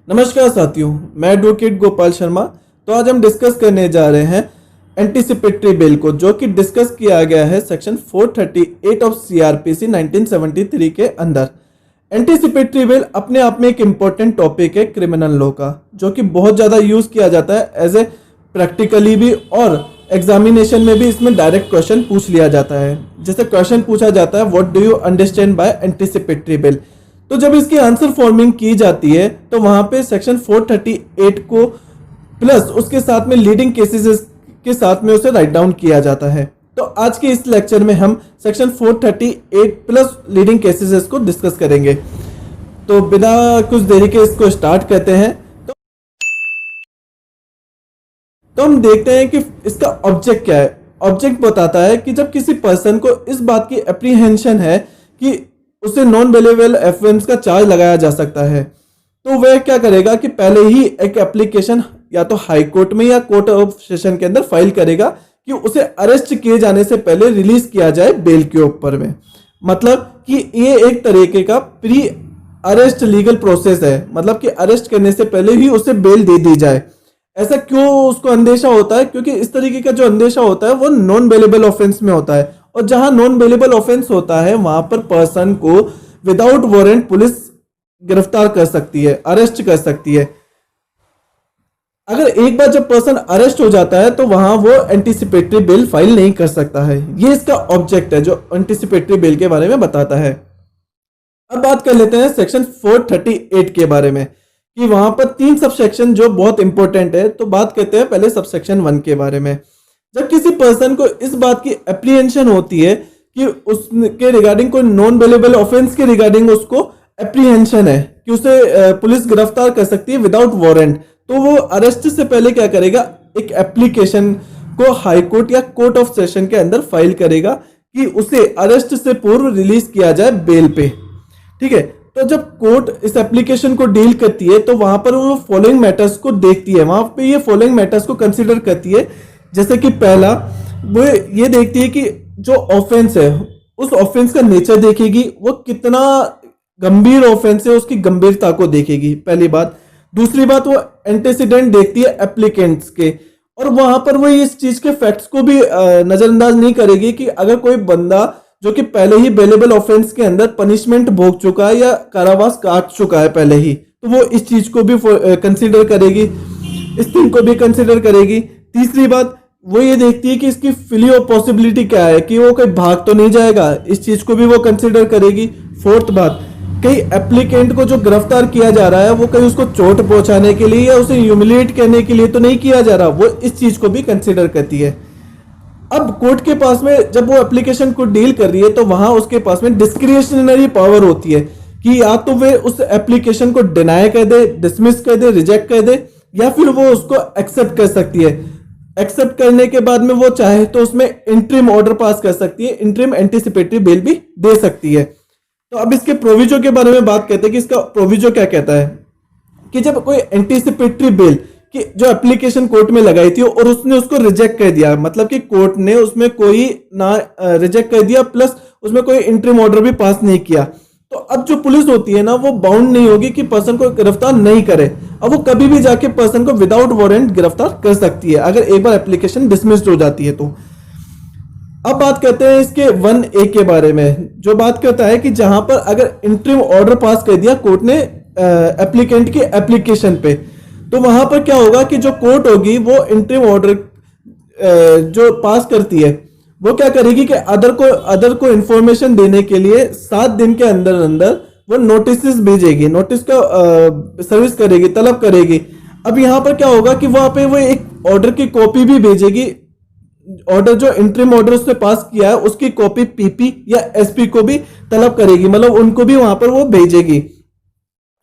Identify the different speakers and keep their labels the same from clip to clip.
Speaker 1: नमस्कार साथियों, मैं एडवोकेट गोपाल शर्मा। तो आज हम डिस्कस करने जा रहे हैं एंटीसिपेटरी बिल को, जो कि डिस्कस किया गया है सेक्शन 438 ऑफ सीआरपीसी 1973 के अंदर। एंटीसिपेटरी बिल अपने आप में एक इम्पोर्टेंट टॉपिक है क्रिमिनल लॉ का, जो कि बहुत ज़्यादा यूज़ किया जाता है एज ए प्रैक्टिकली भी, और एग्जामिनेशन में भी इसमें डायरेक्ट क्वेश्चन पूछ लिया जाता है। जैसे क्वेश्चन पूछा जाता है, what do you understand by anticipatory bill. तो जब इसकी आंसर फॉर्मिंग की जाती है तो वहां पे सेक्शन 438 को प्लस उसके साथ में लीडिंग केसेस के साथ में उसे राइट डाउन किया जाता है। तो आज के इस लेक्चर में हम सेक्शन 438 प्लस लीडिंग केसेस को डिस्कस करेंगे। तो बिना कुछ देरी के इसको स्टार्ट करते हैं। तो हम देखते हैं कि इसका ऑब्जेक्ट क्या है। ऑब्जेक्ट बताता है कि जब किसी पर्सन को इस बात की एप्रीहेंशन है कि उसे नॉन बेलेबल ऑफेंस का चार्ज लगाया जा सकता है, तो वह क्या करेगा कि पहले ही एक एप्लीकेशन या तो हाई कोर्ट में या कोर्ट ऑफ सेशन के अंदर फाइल करेगा कि उसे अरेस्ट किए जाने से पहले रिलीज किया जाए बेल के ऊपर में। मतलब कि ये एक तरीके का प्री अरेस्ट लीगल प्रोसेस है, मतलब कि अरेस्ट करने से पहले ही उसे बेल दे दी जाए। ऐसा क्यों उसको अंदेशा होता है? क्योंकि इस तरीके का जो अंदेशा होता है वो नॉन बेलेबल ऑफेंस में होता है, और जहां नॉन बेलेबल ऑफेंस होता है वहां पर पर्सन को विदाउट वारंट पुलिस गिरफ्तार कर सकती है, अरेस्ट कर सकती है। अगर एक बार जब पर्सन अरेस्ट हो जाता है तो वहां वो एंटीसिपेटरी बिल फाइल नहीं कर सकता है। ये इसका ऑब्जेक्ट है जो एंटीसिपेटरी बिल के बारे में बताता है। अब बात कर लेते हैं सेक्शन 438 के बारे में कि वहां पर 3 सब सेक्शन जो बहुत इंपॉर्टेंट है। तो बात करते हैं पहले सब सेक्शन 1 के बारे में। जब किसी पर्सन को इस बात की एप्रीहेंशन होती है कि उसके रिगार्डिंग कोई नॉन बेलेबल ऑफेंस के रिगार्डिंग उसको एप्रीहेंशन है कि उसे पुलिस गिरफ्तार कर सकती है विदाउट वारंट, तो वो अरेस्ट से पहले क्या करेगा, एक एप्लीकेशन को हाई कोर्ट या कोर्ट ऑफ सेशन के अंदर फाइल करेगा कि उसे अरेस्ट से पूर्व रिलीज किया जाए बेल पे। ठीक है, तो जब कोर्ट इस एप्लीकेशन को डील करती है तो वहां पर वो फॉलोइंग मैटर्स को देखती है, वहां पे ये फॉलोइंग मैटर्स को कंसीडर करती है। जैसे कि पहला वो ये देखती है कि जो ऑफेंस है उस ऑफेंस का नेचर देखेगी, वो कितना गंभीर ऑफेंस है उसकी गंभीरता को देखेगी, पहली बात। दूसरी बात, वो एंटेसिडेंट देखती है एप्लीकेंट्स के, और वहां पर वो इस चीज के फैक्ट्स को भी नजरअंदाज नहीं करेगी कि अगर कोई बंदा जो कि पहले ही बेलेबल ऑफेंस के अंदर पनिशमेंट भोग चुका है या कारावास काट चुका है पहले ही, तो वो इस चीज को भी कंसीडर करेगी, इस थिंग को भी कंसीडर करेगी। तीसरी बात, वो ये देखती है कि इसकी फिलियो पॉसिबिलिटी क्या है, कि वो कहीं भाग तो नहीं जाएगा, इस चीज को भी वो कंसीडर करेगी। फोर्थ बात, कहीं एप्लीकेंट को जो गिरफ्तार किया जा रहा है वो कहीं उसको चोट पहुंचाने के लिए या उसे ह्यूमिलिएट करने के लिए तो नहीं किया जा रहा, वो इस चीज को भी कंसीडर करती है। अब कोर्ट के पास में जब वो एप्लीकेशन को डील कर रही है तो वहां उसके पास में डिस्क्रिशनरी पावर होती है कि या तो वे उस एप्लीकेशन को डिनाई कर दे, डिसमिस कर दे, रिजेक्ट कर दे, या फिर वो उसको एक्सेप्ट कर सकती है। एक्सेप्ट करने के बाद में वो चाहे तो उसमें इंटरिम ऑर्डर पास कर सकती है, इंटरिम एंटीसिपेटरी बेल भी दे सकती है। तो अब इसके प्रोविजो के बारे में बात करते हैं कि इसका प्रोविजो क्या कहता है कि जब कोई एंटीसिपेटरी बेल कि जो एप्लीकेशन कोर्ट में लगाई थी और उसने उसको रिजेक्ट कर दिया, मतलब कि कोर्ट ने उसमें कोई ना रिजेक्ट कर दिया प्लस उसमें कोई इंटरिम ऑर्डर भी पास नहीं किया, तो अब जो पुलिस होती है ना वो बाउंड नहीं होगी कि पर्सन को गिरफ्तार नहीं करे। अब वो कभी भी जाके पर्सन को विदाउट वारंट गिरफ्तार कर सकती है अगर एक बार एप्लीकेशन डिसमिस्ड हो जाती है तो। अब बात करते हैं इसके 1A के बारे में, जो बात करता है कि जहां पर अगर इंटरिम ऑर्डर पास कर दिया कोर्ट ने एप्लीकेंट की एप्लीकेशन पे, तो वहां पर क्या होगा कि जो कोर्ट होगी वो इंटरिम ऑर्डर जो पास करती है वो क्या करेगी कि अदर को इंफॉर्मेशन देने के लिए 7 दिन के अंदर अंदर वो नोटिस भेजेगी, नोटिस का सर्विस करेगी, तलब करेगी। अब यहाँ पर क्या होगा कि वहां पे वो एक ऑर्डर की कॉपी भी भेजेगी, ऑर्डर जो इंटरिम ऑर्डर उसने पास किया है उसकी कॉपी पीपी या एसपी को भी तलब करेगी, मतलब उनको भी वहां पर वो भेजेगी।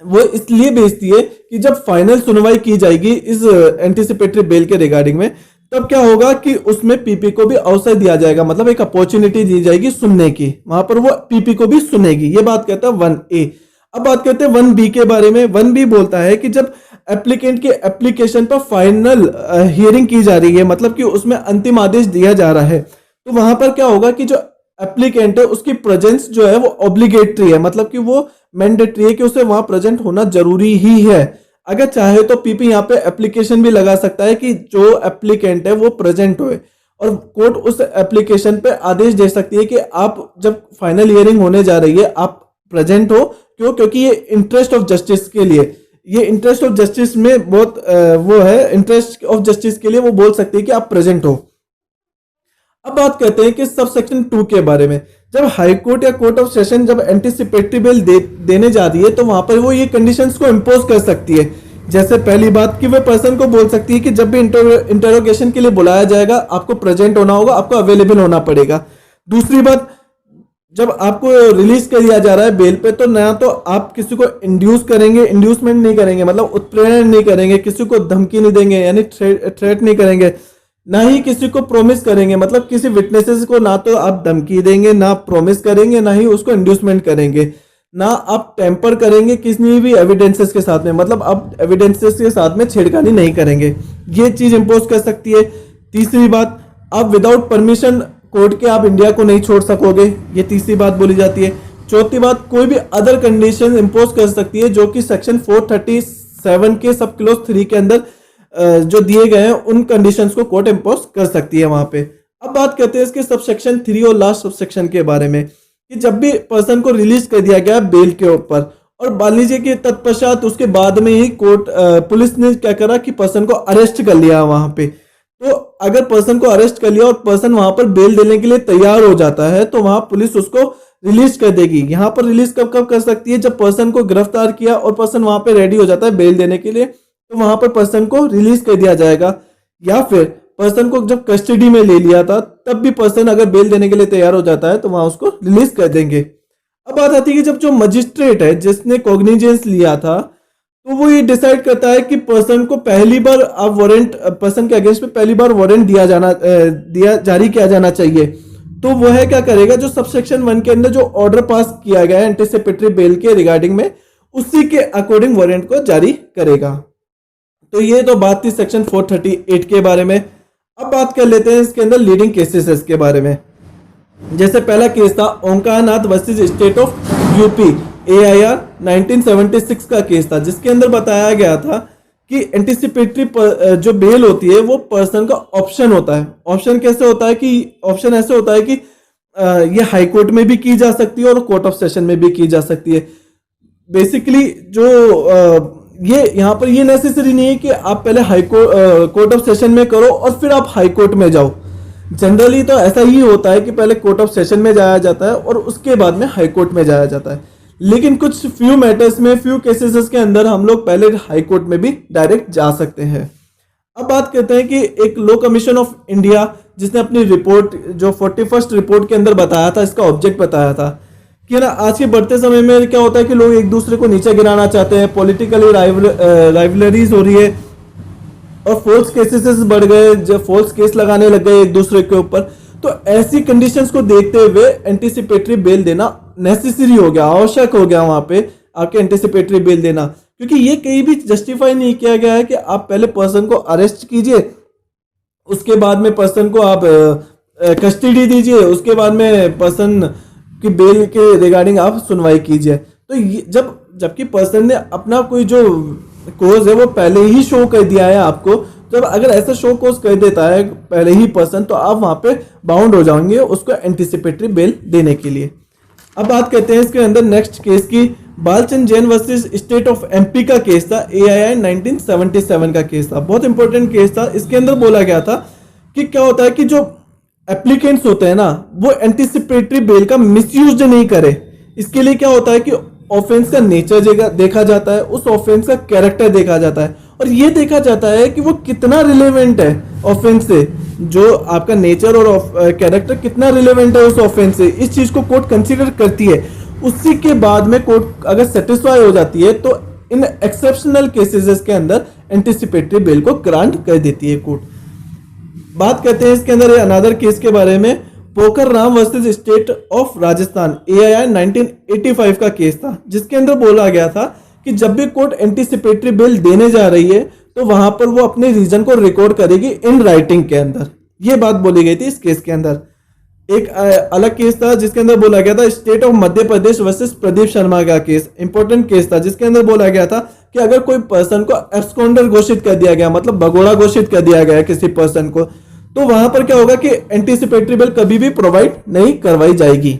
Speaker 1: वो इसलिए भेजती है कि जब फाइनल सुनवाई की जाएगी इस एंटीसिपेटरी बेल के रिगार्डिंग में, तब क्या होगा कि उसमें पीपी को भी अवसर दिया जाएगा, मतलब एक अपॉर्चुनिटी दी जाएगी सुनने की, वहां पर वो पीपी को भी सुनेगी। ये बात कहता है 1A। अब बात करते हैं 1B के बारे में। 1B बोलता है कि जब एप्लीकेंट के एप्लीकेशन पर फाइनल हियरिंग की जा रही है, मतलब कि उसमें अंतिम आदेश दिया जा रहा है, तो वहां पर क्या होगा कि जो एप्लीकेंट है उसकी प्रेजेंस जो है वो ऑब्लिगेटरी है, मतलब कि वो मैंडेटरी है कि उसे वहां प्रेजेंट होना जरूरी ही है। अगर चाहे तो पीपी यहाँ पे एप्लीकेशन भी लगा सकता है कि जो एप्लीकेंट है वो प्रेजेंट होए, और कोर्ट उस एप्लीकेशन पे आदेश दे सकती है कि आप जब फाइनल हियरिंग होने जा रही है आप प्रेजेंट हो। क्यों? क्योंकि ये इंटरेस्ट ऑफ जस्टिस के लिए, ये इंटरेस्ट ऑफ जस्टिस में बहुत वो है, इंटरेस्ट ऑफ जस्टिस के लिए वो बोल सकती है कि आप प्रेजेंट हो। अब बात करते हैं कि सब सेक्शन 2 के बारे में। जब हाई कोर्ट या कोर्ट ऑफ सेशन जब एंटीसिपेटरी बेल देने जा रही है तो वहां पर वो ये कंडीशंस को इम्पोज कर सकती है। जैसे पहली बात कि वो पर्सन को बोल सकती है कि जब भी इंटरोगेशन के लिए बुलाया जाएगा आपको प्रेजेंट होना होगा, आपको अवेलेबल होना पड़ेगा। दूसरी बात, जब आपको रिलीज कर दिया जा रहा है बेल पे तो ना तो आप किसी को इंड्यूस करेंगे, इंड्यूसमेंट नहीं करेंगे, मतलब उत्प्रेरण नहीं करेंगे, किसी को धमकी नहीं देंगे यानी थ्रेट नहीं करेंगे, ना ही किसी को प्रोमिस करेंगे, मतलब किसी विटनेसेस को ना तो आप धमकी देंगे, ना प्रोमिस करेंगे, ना ही उसको इंड्यूसमेंट करेंगे, ना आप टेम्पर करेंगे किसी भी एविडेंसेस के साथ में, मतलब आप एविडेंसेस के साथ में छेड़खानी नहीं करेंगे। ये चीज इंपोज कर सकती है। तीसरी बात, आप विदाउट परमिशन कोर्ट के आप इंडिया को नहीं छोड़ सकोगे, ये तीसरी बात बोली जाती है। चौथी बात, कोई भी अदर कंडीशन इंपोज कर सकती है जो कि सेक्शन 437 के सब क्लोज 3 के अंदर जो दिए गए हैं उन कंडीशंस को कोर्ट इंपोज कर सकती है वहां पे। अब बात करते हैं इसके सबसेक्शन 3 और लास्ट सबसेक्शन के बारे में कि जब भी पर्सन को रिलीज कर दिया गया बेल के ऊपर और मान लीजिए कि तत्पश्चात उसके बाद में ही कोर्ट पुलिस ने क्या करा कि पर्सन को अरेस्ट कर लिया वहां पे, तो अगर पर्सन को अरेस्ट कर लिया और पर्सन वहां पर बेल देने के लिए तैयार हो जाता है तो वहां पुलिस उसको रिलीज कर देगी। यहाँ पर रिलीज कब कब कर सकती है? जब पर्सन को गिरफ्तार किया और पर्सन वहां पे रेडी हो जाता है बेल देने के लिए तो वहां पर पर्सन को रिलीज कर दिया जाएगा। या फिर पर्सन को जब कस्टडी में ले लिया था तब भी पर्सन अगर बेल देने के लिए तैयार हो जाता है तो वहां उसको रिलीज कर देंगे। अब बात आती है कि जब जो मजिस्ट्रेट है जिसने कॉग्निजेंस लिया था तो वो ये डिसाइड करता है कि पर्सन को पहली बार आप वारंट, पर्सन के अगेंस्ट में पहली बार वारंट जारी किया जाना चाहिए, तो वो है क्या करेगा, जो सबसेक्शन 1 के अंदर जो ऑर्डर पास किया गया है एंटीसिपेटरी बेल के रिगार्डिंग में उसी के अकॉर्डिंग वारंट को जारी करेगा। तो ये तो बात थी सेक्शन 438 के बारे में। अब बात कर लेते हैं इसके अंदर लीडिंग केसेस के बारे में। जैसे पहला केस था Omkar Nath versus state of UP, AIR 1976 का केस था, जिसके अंदर बताया गया था कि एंटीसिपेटरी जो बेल होती है वो पर्सन का ऑप्शन होता है। ऑप्शन कैसे होता है कि ऑप्शन ऐसे होता है कि ये हाई कोर्ट में भी की जा सकती है और कोर्ट ऑफ सेशन में भी की जा सकती है। बेसिकली जो ये यहाँ पर ये नेसेसरी नहीं है कि आप पहले कोर्ट ऑफ सेशन में करो और फिर आप हाई कोर्ट में जाओ। जनरली तो ऐसा ही होता है कि पहले कोर्ट ऑफ सेशन में जाया जाता है और उसके बाद में हाई कोर्ट में जाया जाता है, लेकिन कुछ फ्यू मैटर्स में, फ्यू केसेस के अंदर हम लोग पहले हाई कोर्ट में भी डायरेक्ट जा सकते हैं। अब बात करते हैं कि एक लॉ कमीशन ऑफ इंडिया जिसने अपनी रिपोर्ट जो 41st रिपोर्ट के अंदर बताया था, इसका ऑब्जेक्ट बताया था कि ना आज के बढ़ते समय में क्या होता है कि लोग एक दूसरे को नीचे गिराना चाहते हैं, पॉलिटिकली राइवलरीज हो रही है और फोल्स केसेस बढ़ गए, जब फोल्स केस लगाने लग गए एक दूसरे के ऊपर, तो ऐसी कंडीशंस को देखते हुए एंटीसिपेटरी बेल देना नेसेसरी हो गया, आवश्यक हो गया वहां पे आपके एंटीसिपेटरी बेल देना, क्योंकि ये कहीं भी जस्टिफाई नहीं किया गया है कि आप पहले पर्सन को अरेस्ट कीजिए, उसके बाद में पर्सन को आप कस्टडी दीजिए, उसके बाद में पर्सन की बेल के रिगार्डिंग आप सुनवाई कीजिए। तो जबकि पर्सन ने अपना कोई जो कोज है वो पहले ही शो कर दिया है आपको, जब अगर ऐसा शो कोज कर देता है पहले ही पर्सन तो आप वहां पे बाउंड हो जाएंगे उसको एंटीसिपेटरी बेल देने के लिए। अब बात करते हैं इसके अंदर नेक्स्ट केस की। Balchand Jain versus state of MP का केस था, AIR 1977 का केस था, बहुत इंपॉर्टेंट केस था। इसके अंदर बोला गया था कि क्या होता है कि जो एप्लीकेंट्स होते हैं ना वो एंटीसिपेटरी बेल का मिसयूज नहीं करे। इसके लिए क्या होता है कि ऑफेंस का नेचर देखा जाता है, उस ऑफेंस का कैरेक्टर देखा जाता है और ये देखा जाता है कि वो कितना रिलेवेंट है ऑफेंस से, जो आपका नेचर और कैरेक्टर कितना रिलेवेंट है उस ऑफेंस से, इस चीज को कोर्ट कंसीडर करती है। उसी के बाद में कोर्ट अगर सेटिस्फाई हो जाती है तो इन एक्सेप्शनल केसेस के अंदर एंटीसिपेटरी बेल को ग्रांट कर देती है कोर्ट। बात करते हैं इसके अंदर अनदर केस के बारे में, poker Ram versus state of Rajasthan, AIR 1985 का केस था, जिसके अंदर बोला गया था कि जब भी कोर्ट एंटीसिपेटरी बेल देने जा रही है तो वहां पर वो अपने रीजन को रिकॉर्ड करेगी इन राइटिंग के अंदर। ये बात बोली गई थी इस केस के अंदर। एक अलग केस था जिसके अंदर बोला गया था state of Madhya Pradesh versus Pradeep Sharma का केस, इंपॉर्टेंट केस था, जिसके अंदर बोला गया था कि अगर कोई पर्सन को एब्सकॉन्डर घोषित कर दिया गया, मतलब भगोड़ा घोषित कर दिया गया किसी पर्सन को, तो वहां पर क्या होगा कि एंटीसिपेटरी बेल कभी भी प्रोवाइड नहीं करवाई जाएगी।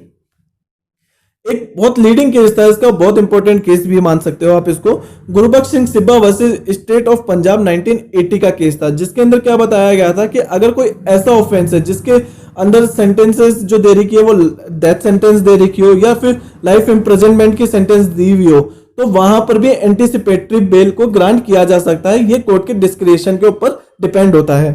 Speaker 1: एक बहुत लीडिंग केस था इसका, बहुत इंपॉर्टेंट केस भी मान सकते हो आप इसको, Gurbaksh Singh Sibbia versus state of Punjab 1980 का केस था, जिसके अंदर क्या बताया गया था कि अगर कोई ऐसा ऑफेंस है जिसके अंदर सेंटेंसेस जो दे रखी है वो डेथ सेंटेंस दे रखी हो या फिर लाइफ इम्प्रिजनमेंट की सेंटेंस दी हुई हो, तो वहां पर भी एंटीसिपेटरी बेल को ग्रांट किया जा सकता है। ये कोर्ट के डिस्क्रिप्शन के ऊपर डिपेंड होता है।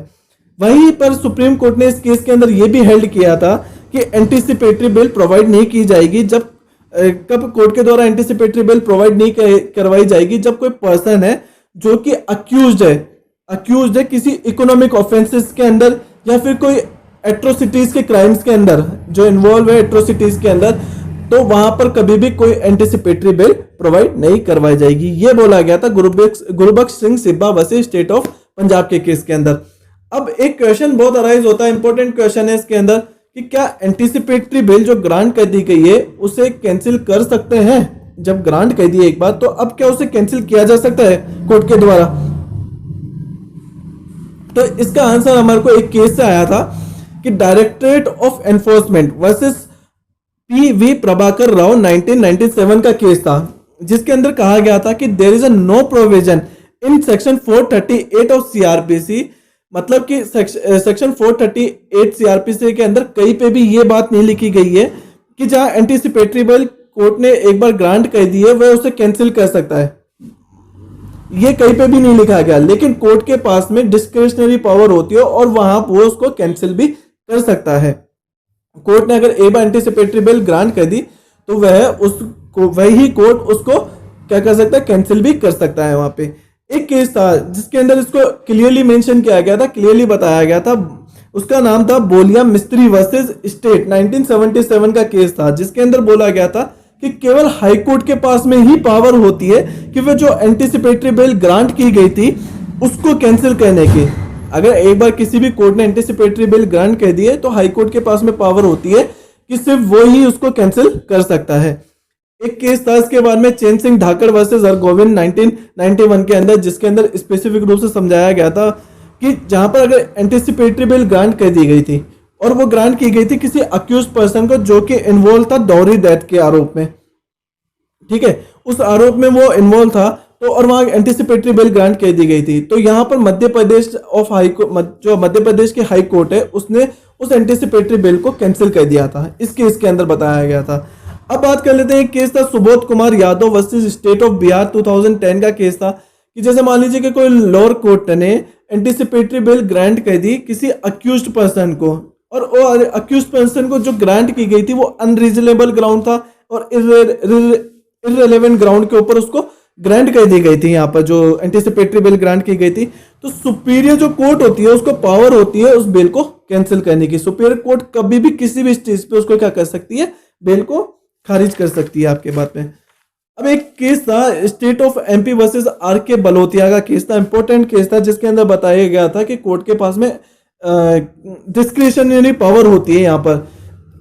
Speaker 1: वहीं पर सुप्रीम कोर्ट ने इस केस के अंदर यह भी हेल्ड किया था कि एंटीसिपेटरी बेल प्रोवाइड नहीं की जाएगी जब कब कोर्ट के द्वारा एंटीसिपेटरी बेल प्रोवाइड नहीं करवाई जाएगी जब कोई पर्सन है जो कि अक्यूज्ड है किसी इकोनॉमिक ऑफेंसेस के अंदर या फिर कोई एट्रोसिटीज के क्राइम्स के अंदर जो इन्वॉल्व है एट्रोसिटीज के अंदर, तो वहां पर कभी भी कोई एंटीसिपेटरी बेल प्रोवाइड नहीं करवाई जाएगी। यह बोला गया था Gurbaksh Singh Sibbia versus state of Punjab के केस के अंदर। अब एक क्वेश्चन बहुत अराइज होता है, इंपॉर्टेंट क्वेश्चन है इसके अंदर कि क्या एंटीसिपेटरी बेल जो ग्रांट कर दी गई है उसे कैंसिल कर सकते हैं? जब ग्रांट कर दी एक बार तो अब क्या उसे कैंसिल किया जा सकता है कोर्ट के द्वारा? तो इसका आंसर हमारे को एक केस से आया था कि Directorate of Enforcement versus P V. Prabhakar Rao 1997 का केस था, जिसके अंदर कहा गया था कि there is a no provision in section 438 of CrPC, मतलब कि सेक्शन 438 सीआरपीसी के अंदर कहीं पे भी ये बात नहीं लिखी गई है कि जहां एंटीसिपेटरी बेल कोर्ट ने एक बार ग्रांट कर दी है वह उसे कैंसिल कर सकता है। ये कहीं पे भी नहीं लिखा गया, लेकिन कोर्ट के पास में डिस्क्रिशनरी पावर होती है और वहां वो उसको कैंसिल भी कर सकता है। कोर्ट ने अगर एक बार एंटीसिपेटरी बेल ग्रांट कर दी तो वही कोर्ट उसको क्या कर सकता है, कैंसिल भी कर सकता है। वहां पे एक केस था जिसके अंदर इसको क्लियरली मेंशन किया गया था, क्लियरली बताया गया था, उसका नाम था बोलिया मिस्त्री वर्सेस स्टेट 1977 का केस था, जिसके अंदर बोला गया था कि केवल हाई कोर्ट के पास में ही पावर होती है कि वह जो एंटीसिपेटरी बेल ग्रांट की गई थी उसको कैंसिल करने की। अगर एक बार किसी भी कोर्ट ने एंटीसिपेटरी बेल ग्रांट कर दी है तो हाई कोर्ट के पास में पावर होती है कि सिर्फ वो ही उसको कैंसिल कर सकता है। एक केस था इसके बाद में चैन सिंह धाकड़ वर्सेस हरगोविंद 1991 के अंदर, जिसके अंदर स्पेसिफिक रूप से समझाया गया था कि जहां पर अगर एंटीसिपेटरी बेल ग्रांट कर दी गई थी और वो ग्रांट की गई थी किसी अक्यूज पर्सन को जो कि इन्वॉल्व था डॉरी डेथ के आरोप में, ठीक है, उस आरोप में वो इन्वॉल्व था, तो और वहां एंटीसिपेटरी बेल ग्रांट कर दी गई थी। तो यहां पर मध्य प्रदेश की हाई कोर्ट है उसने उस एंटीसिपेटरी बेल को कैंसिल कर दिया था। इस केस के अंदर बताया गया था। अब बात कर लेते हैं, एक केस था Subodh Kumar Yadav versus state of Bihar 2010 का केस था कि जैसे मान लीजिए कि कोई लोअर कोर्ट ने एंटीसिपेटरी बेल ग्रांट कर दी किसी अक्यूज्ड पर्सन को, और वो अक्यूज्ड पर्सन को जो ग्रांट की गई थी वो अनरीजनेबल ग्राउंड था और इररिलेवेंट ग्राउंड के ऊपर उसको ग्रांट कर दी गई थी। यहाँ पर जो एंटीसिपेटरी बेल ग्रांट की गई थी, तो सुपीरियर जो कोर्ट होती है उसको पावर होती है उस बेल को कैंसिल करने की। सुपीरियर कोर्ट कभी भी किसी भी स्टेज पे उसको क्या कर सकती है, बेल को खारिज कर सकती है आपके बात में। अब एक केस था state of MP versus R K. Balotia का केस था, इंपॉर्टेंट केस था, जिसके अंदर बताया गया था कि कोर्ट के पास में डिस्क्रिशनरी पावर होती है। यहाँ पर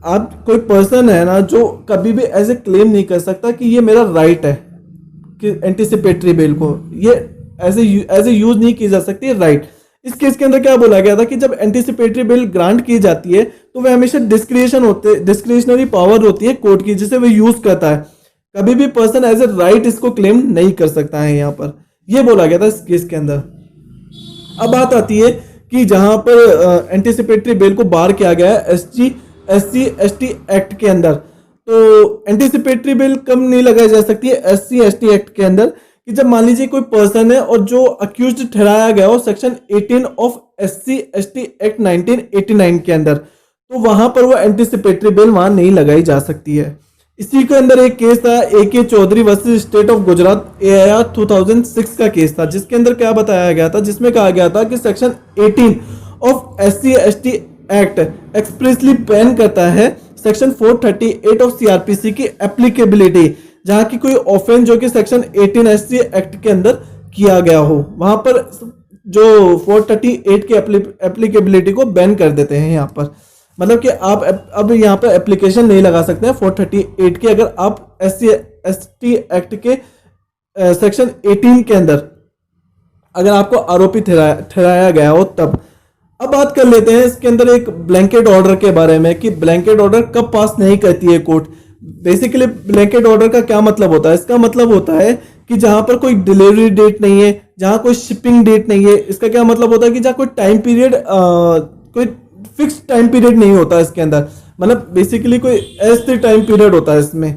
Speaker 1: आप कोई पर्सन है ना जो कभी भी ऐसे क्लेम नहीं कर सकता कि ये मेरा राइट है कि एंटीसिपेटरी बेल को ये ऐसे यूज नहीं की जा सकती है राइट। इस केस के अंदर क्या बोला गया था कि जब एंटीसिपेटरी बेल ग्रांट की जाती है तो वह हमेशा डिस्क्रिशनरी पावर होती है कोर्ट की जिसे वह यूज करता है, कभी भी पर्सन एज ए राइट इसको क्लेम नहीं कर सकता है। यहाँ पर यह बोला गया था इस केस के अंदर। अब बात आती है कि जहां पर एंटीसिपेटरी बेल को बार किया गया है SC/ST एक्ट के अंदर, तो एंटीसिपेटरी बेल कम नहीं लगाई जा सकती है SC/ST एक्ट के अंदर कि जब मान लीजिए कोई पर्सन है और जो अक्यूज्ड ठहराया गया हो सेक्शन 18 ऑफ SC/ST एक्ट 1989 के अंदर, तो वहां पर वो एंटीसिपेटरी बेल वहां नहीं लगाई जा सकती है। इसी के अंदर एक केस था A.K. Chaudhary versus state of Gujarat AIR 2006 का केस था, जिसके अंदर क्या बताया गया था, जिसमें कहा गया था कि section 18 of SC/ST act expressly ban करता है सेक्शन 438 ऑफ सीआरपीसी की एप्लीकेबिलिटी, जहां की कोई ऑफेंस जो कि सेक्शन 18 SC एक्ट के अंदर किया गया हो, वहां पर जो 438 की एप्लीकेबिलिटी को बैन कर देते हैं। यहाँ पर मतलब कि आप अब यहाँ पर एप्लीकेशन नहीं लगा सकते हैं 438 की, अगर आप SC/ST एक्ट के सेक्शन 18 के अंदर अगर आपको आरोपी ठहराया गया हो तब। अब बात कर लेते हैं इसके अंदर एक ब्लैंकेट ऑर्डर के बारे में कि ब्लैंकेट ऑर्डर कब पास नहीं करती है कोर्ट। बेसिकली ब्लैंकेट ऑर्डर का क्या मतलब होता है? इसका मतलब होता है कि जहां पर कोई डिलीवरी डेट नहीं है, जहां कोई शिपिंग डेट नहीं है। इसका क्या मतलब होता है कि जहां कोई टाइम पीरियड, कोई फिक्स टाइम पीरियड नहीं होता इसके अंदर, मतलब बेसिकली कोई अस्थिर टाइम पीरियड होता है इसमें।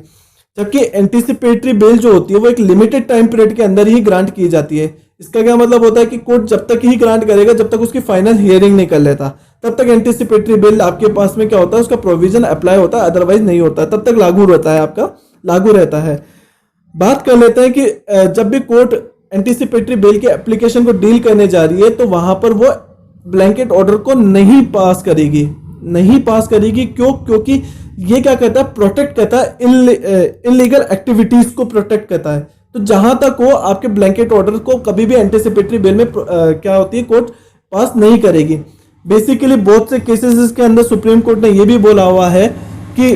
Speaker 1: जबकि एंटीसिपेटरी बेल जो होती है वो एक लिमिटेड टाइम पीरियड के अंदर ही ग्रांट की जाती है। इसका क्या मतलब होता है कि कोर्ट जब तक ही ग्रांट करेगा जब तक उसकी फाइनल हियरिंग नहीं कर लेता, तब तक एंटीसिपेटरी बेल आपके पास में क्या होता है, उसका प्रोविजन अप्लाई होता है, अदरवाइज नहीं होता है, तब तक लागू रहता है, आपका लागू रहता है। बात कर लेते हैं कि जब भी कोर्ट एंटीसिपेटरी बेल के एप्लीकेशन को डील करने जा रही है तो वहां पर वो ब्लैंकेट ऑर्डर को नहीं पास करेगी। नहीं पास करेगी क्यों? क्योंकि ये क्या कहता है, प्रोटेक्ट करता है, इनलीगल एक्टिविटीज को प्रोटेक्ट करता है। तो जहां तक हो आपके ब्लैंकेट ऑर्डर को कभी भी एंटीसिपेटरी बेल में क्या होती है, कोर्ट पास नहीं करेगी। बेसिकली बहुत से केसेस के अंदर सुप्रीम कोर्ट ने यह भी बोला हुआ है कि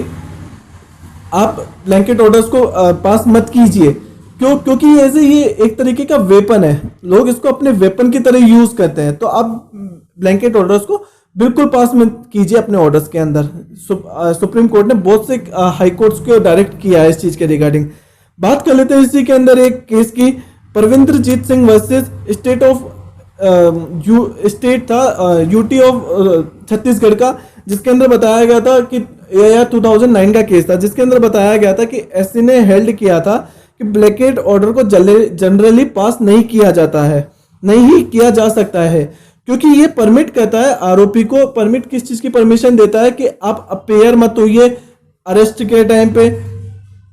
Speaker 1: आप ब्लैंकेट ऑर्डर्स को पास मत कीजिए। क्यों? क्योंकि ऐसे ये एक तरीके का वेपन है, लोग इसको अपने वेपन की तरह यूज करते हैं। तो आप ब्लैंकेट ऑर्डर्स को बिल्कुल पास मत कीजिए अपने ऑर्डर्स के अंदर। सुप्रीम कोर्ट ने बहुत से हाई कोर्ट्स को डायरेक्ट किया है इस चीज के रिगार्डिंग। बात कर लेते हैं इसी के अंदर एक केस की, परविंद्रजीत सिंह वर्सेस स्टेट था यूटी ऑफ छत्तीसगढ़ का, जिसके अंदर बताया गया था कि यह 2009 का केस था, जिसके अंदर बताया गया था कि एससी ने हेल्ड किया था कि ब्लैंकेट ऑर्डर को जनरली पास नहीं किया जाता है, नहीं किया जा सकता है, क्योंकि ये परमिट करता है आरोपी को। परमिट किस चीज की परमिशन देता है कि आप अपेयर मत होइए अरेस्ट के टाइम पे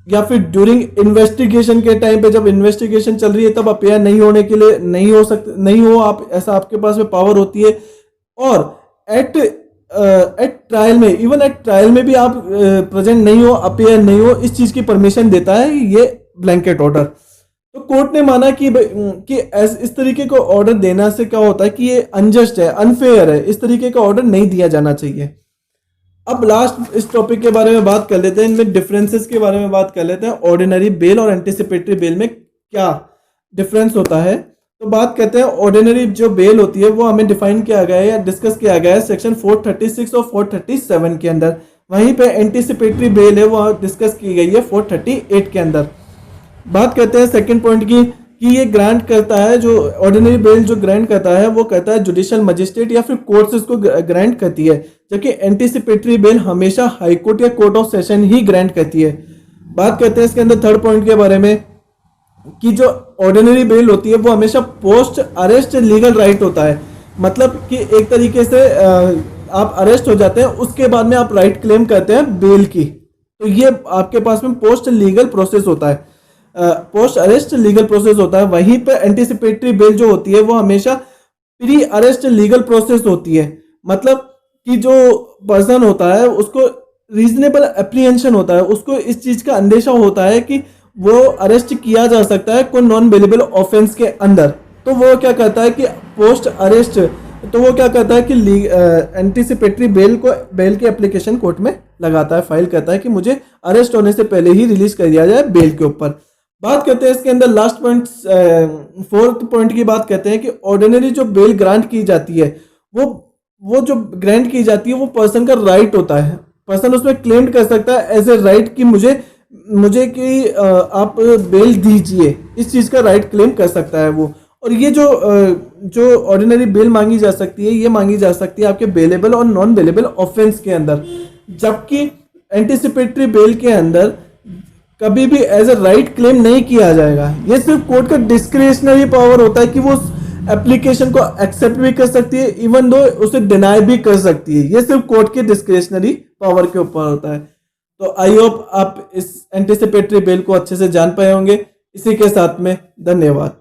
Speaker 1: या फिर ड्यूरिंग इन्वेस्टिगेशन के टाइम पे, जब इन्वेस्टिगेशन चल रही है तब अपेयर नहीं होने के लिए नहीं हो सकते, नहीं हो आप, ऐसा आपके पास में पावर होती है। और एट ट्रायल में, इवन एट ट्रायल में भी आप प्रेजेंट नहीं हो, अपेयर नहीं हो, इस चीज की परमिशन देता है ये ब्लैंकेट ऑर्डर। तो कोर्ट ने माना कि इस तरीके को ऑर्डर देना से क्या होता है कि ये अनजस्ट है, अनफेयर है, इस तरीके का ऑर्डर नहीं दिया जाना चाहिए। अब लास्ट इस टॉपिक के बारे में बात कर लेते हैं, इनमें डिफरेंसेस के बारे में बात कर लेते हैं। ऑर्डिनरी बेल और एंटीसिपेटरी बेल में क्या डिफरेंस होता है, तो बात करते हैं। ऑर्डिनरी जो बेल होती है वो हमें डिफाइन किया गया है या डिस्कस किया गया है सेक्शन 436 और 437 के अंदर। वहीं पे एंटीसिपेटरी बेल है वो डिस्कस की गई है 438 के अंदर। बात करते हैं सेकंड पॉइंट की कि ये ग्रांट करता है, जो ऑर्डिनरी बेल जो ग्रांट करता है वो कहता है जुडिशियल मजिस्ट्रेट या फिर कोर्ट्स इसको ग्रांट करती है, जबकि एंटीसिपेटरी बेल हमेशा हाई कोर्ट या court of session he grant करती है। बात करते हैं इसके अंदर थर्ड पॉइंट के बारे में कि जो ऑर्डिनरी बेल होती है वो हमेशा पोस्ट अरेस्ट लीगल राइट होता है, मतलब कि एक तरीके से आप अरेस्ट हो जाते हैं उसके बाद में आप राइट क्लेम करते हैं बेल की, तो ये आपके पास में पोस्ट लीगल प्रोसेस होता है, पोस्ट अरेस्ट लीगल प्रोसेस होता है। वहीं पर एंटीसिपेटरी बेल जो होती है वो हमेशा प्री अरेस्ट लीगल प्रोसेस होती है, मतलब कि जो पर्सन होता है उसको रीजनेबल एप्रीहेंशन होता है, उसको इस चीज का अंदेशा होता है कि वो अरेस्ट किया जा सकता है कोई नॉन बेलेबल ऑफेंस के अंदर। तो वो क्या करता है कि पोस्ट अरेस्ट, तो वो क्या करता है कि एंटीसिपेटरी बेल की एप्लीकेशन कोर्ट में लगाता है, फाइल करता है कि मुझे अरेस्ट होने से पहले ही रिलीज कर दिया जाए बेल के ऊपर। बात करते हैं इसके अंदर लास्ट पॉइंट, फोर्थ पॉइंट की बात करते हैं कि ऑर्डिनरी जो बेल ग्रांट की जाती है वो जो ग्रांट की जाती है वो पर्सन का राइट होता है, पर्सन उसमें क्लेम कर सकता है एज ए राइट कि मुझे कि आप बेल दीजिए, इस चीज का राइट क्लेम कर सकता है वो। और ये जो ऑर्डिनरी बेल मांगी जा सकती है ये मांगी जा सकती है आपके बेलेबल और नॉन बेलेबल ऑफेंस के अंदर, जबकि एंटीसिपेटरी बेल के अंदर कभी भी एज ए राइट क्लेम नहीं किया जाएगा। ये सिर्फ कोर्ट का डिस्क्रिशनरी पावर होता है कि वो एप्लीकेशन को एक्सेप्ट भी कर सकती है, इवन दो उसे डिनाई भी कर सकती है। ये सिर्फ कोर्ट के डिस्क्रिशनरी पावर के ऊपर होता है। तो आई होप आप इस एंटीसिपेटरी बेल को अच्छे से जान पाए होंगे। इसी के साथ में धन्यवाद।